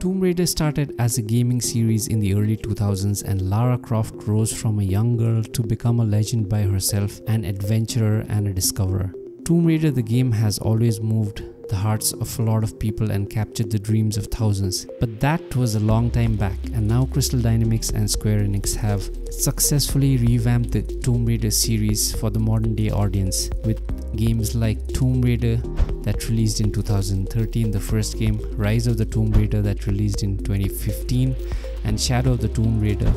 Tomb Raider started as a gaming series in the early 2000s, and Lara Croft rose from a young girl to become a legend by herself, an adventurer and a discoverer. Tomb Raider the game has always moved the hearts of a lot of people and captured the dreams of thousands. But that was a long time back, and now Crystal Dynamics and Square Enix have successfully revamped the Tomb Raider series for the modern day audience with games like Tomb Raider that released in 2013, the first game, Rise of the Tomb Raider that released in 2015, and Shadow of the Tomb Raider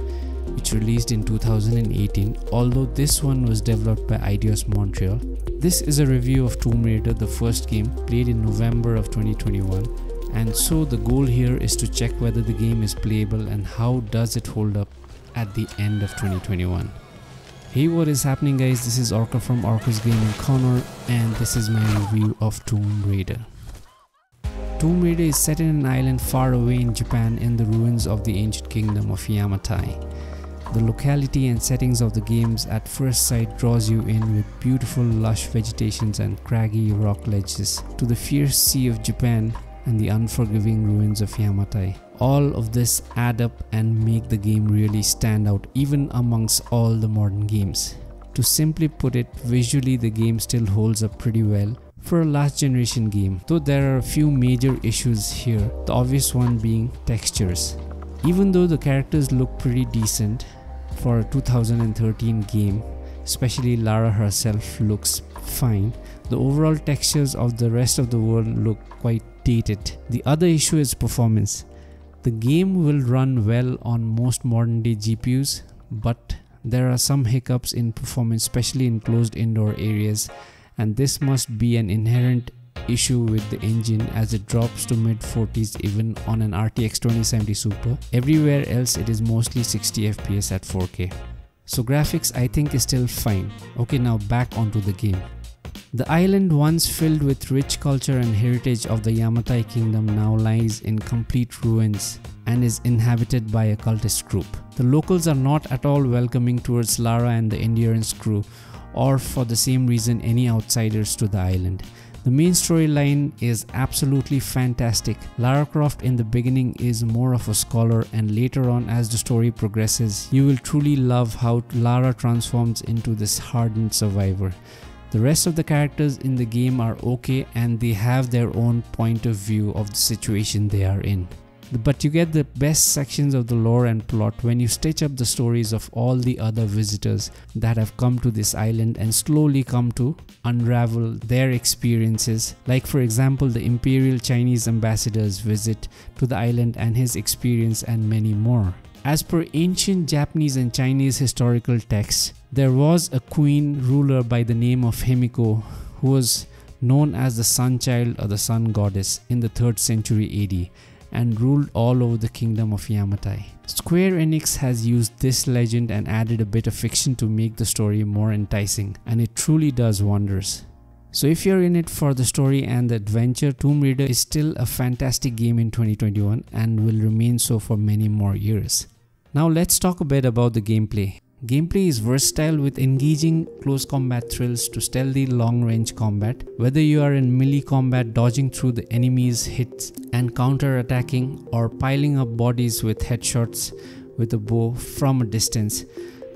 which released in 2018, although this one was developed by Eidos Montreal. This is a review of Tomb Raider, the first game, played in November of 2021, and so the goal here is to check whether the game is playable and how does it hold up at the end of 2021. Hey, what is happening guys, this is Orka from Orka's Gaming Corner, and this is my review of Tomb Raider. Tomb Raider is set in an island far away in Japan in the ruins of the ancient kingdom of Yamatai. The locality and settings of the games at first sight draws you in with beautiful lush vegetations and craggy rock ledges to the fierce sea of Japan and the unforgiving ruins of Yamatai. All of this add up and make the game really stand out even amongst all the modern games. To simply put it, visually the game still holds up pretty well for a last generation game, though there are a few major issues here, the obvious one being textures. Even though the characters look pretty decent for a 2013 game, especially Lara herself looks fine, the overall textures of the rest of the world look quite dated. The other issue is performance. The game will run well on most modern day GPUs, but there are some hiccups in performance, especially in closed indoor areas, and this must be an inherent issue with the engine as it drops to mid 40s even on an RTX 2070 Super. Everywhere else it is mostly 60 FPS at 4K. So graphics I think is still fine. Okay, now back onto the game. The island, once filled with rich culture and heritage of the Yamatai kingdom, now lies in complete ruins and is inhabited by a cultist group. The locals are not at all welcoming towards Lara and the endurance crew, or for the same reason any outsiders to the island. The main storyline is absolutely fantastic. Lara Croft in the beginning is more of a scholar, and later on as the story progresses, you will truly love how Lara transforms into this hardened survivor. The rest of the characters in the game are okay and they have their own point of view of the situation they are in. But you get the best sections of the lore and plot when you stitch up the stories of all the other visitors that have come to this island and slowly come to unravel their experiences, like for example the Imperial Chinese ambassador's visit to the island and his experience, and many more. As per ancient Japanese and Chinese historical texts, there was a queen ruler by the name of Himiko who was known as the Sun Child or the Sun Goddess in the 3rd century AD. And ruled all over the kingdom of Yamatai. Square Enix has used this legend and added a bit of fiction to make the story more enticing, and it truly does wonders. So if you're in it for the story and the adventure, Tomb Raider is still a fantastic game in 2021 and will remain so for many more years. Now let's talk a bit about the gameplay. Gameplay is versatile with engaging close combat thrills to stealthy long-range combat. Whether you are in melee combat dodging through the enemy's hits and counter-attacking, or piling up bodies with headshots with a bow from a distance,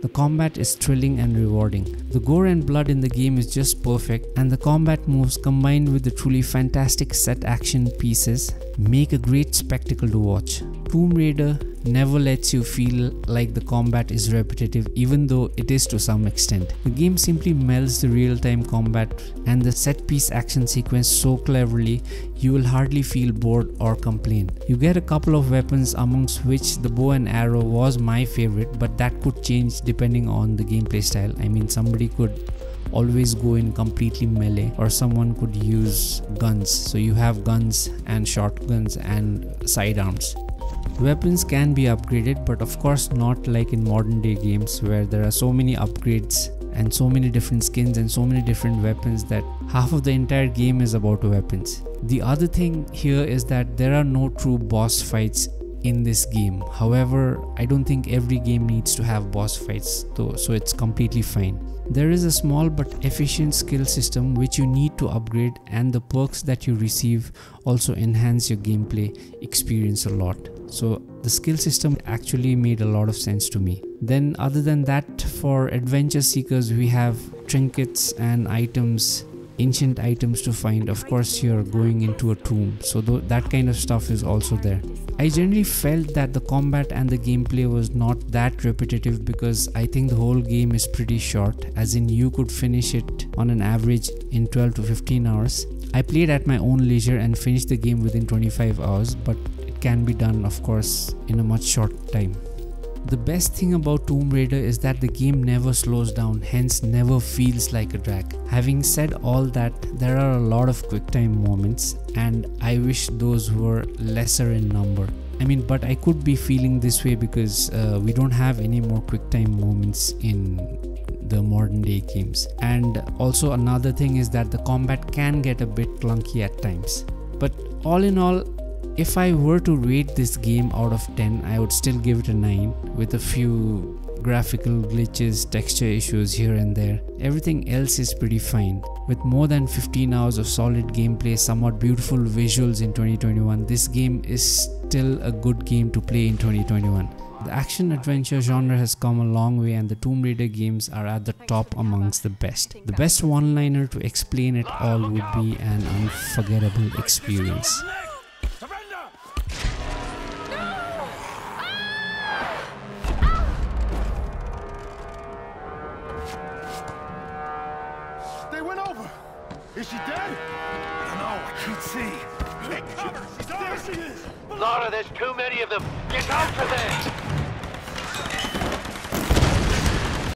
the combat is thrilling and rewarding. The gore and blood in the game is just perfect, and the combat moves combined with the truly fantastic set action pieces make a great spectacle to watch. Tomb Raider never lets you feel like the combat is repetitive, even though it is to some extent. The game simply melds the real-time combat and the set-piece action sequence so cleverly you will hardly feel bored or complain. You get a couple of weapons, amongst which the bow and arrow was my favorite, but that could change depending on the gameplay style. I mean, somebody could always go in completely melee, or someone could use guns. So you have guns and shotguns and sidearms. Weapons can be upgraded, but of course not like in modern day games where there are so many upgrades and so many different skins and so many different weapons that half of the entire game is about weapons. The other thing here is that there are no true boss fights in this game. However, I don't think every game needs to have boss fights though, so it's completely fine. There is a small but efficient skill system which you need to upgrade, and the perks that you receive also enhance your gameplay experience a lot. So the skill system actually made a lot of sense to me. Then other than that, for adventure seekers, we have trinkets and items, ancient items to find. Of course, you're going into a tomb, so that kind of stuff is also there. I generally felt that the combat and the gameplay was not that repetitive, because I think the whole game is pretty short, as in you could finish it on an average in 12 to 15 hours. I played at my own leisure and finished the game within 25 hours, but it can be done, of course, in a much short time. The best thing about Tomb Raider is that the game never slows down, hence never feels like a drag. Having said all that, there are a lot of QuickTime moments, and I wish those were lesser in number. But I could be feeling this way because we don't have any more QuickTime moments in the modern day games. And also another thing is that the combat can get a bit clunky at times. But all in all, if I were to rate this game out of 10, I would still give it a 9, with a few graphical glitches, texture issues here and there. Everything else is pretty fine. With more than 15 hours of solid gameplay, somewhat beautiful visuals in 2021, this game is still a good game to play in 2021. The action-adventure genre has come a long way, and the Tomb Raider games are at the top amongst the best. The best one-liner to explain it all would be an unforgettable experience. They went over. Is she dead? I don't know. I can't see. Take cover. There she is. Laura, there's too many of them. Get out of there.